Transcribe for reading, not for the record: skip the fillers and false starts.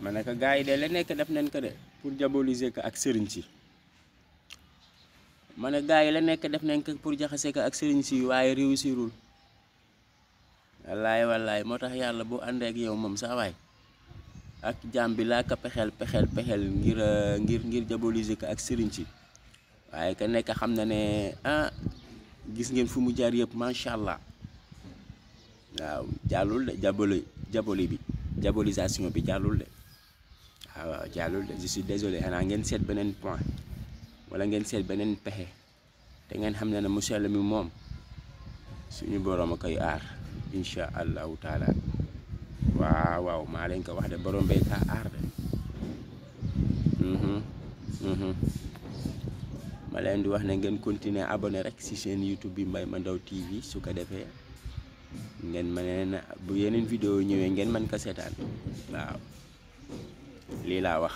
ma ne ko gars yi de la nekk def nañ ko de pour diaboliser ko ak sëriñ si ma ne gars yi la nekk def nañ ko pour jaxase ko ak sëriñ si waaye réussirul wallaay moo tax yàlla bu àndee ak yow moom sa waay ak jaam bi laa ko pexeel ngir diaboliser ko ak sëriñ si waaye ka nekk xam na ne gis ngeen fu mu jaar yëpp macha allah waaw jàllul de diabolisation bi jàllul de waaw jàllul de je suis désolé xanaa ngeen seet beneen point wala ngeen seet beneen pexe te ngeen xam ne ne monsieur le mi moom suñu borom a koy aar incha allahu taala waaw maa leen ko wax de borom bay ka aar de ma leen di wax ne ngeen continuer abonné rek ci chaîne YouTube bi Mbaye Mandaw TV su ko defee ngeen mën bu yeneen vidéo ñëwee ngeen mën ko seetaan waaw lii laa wax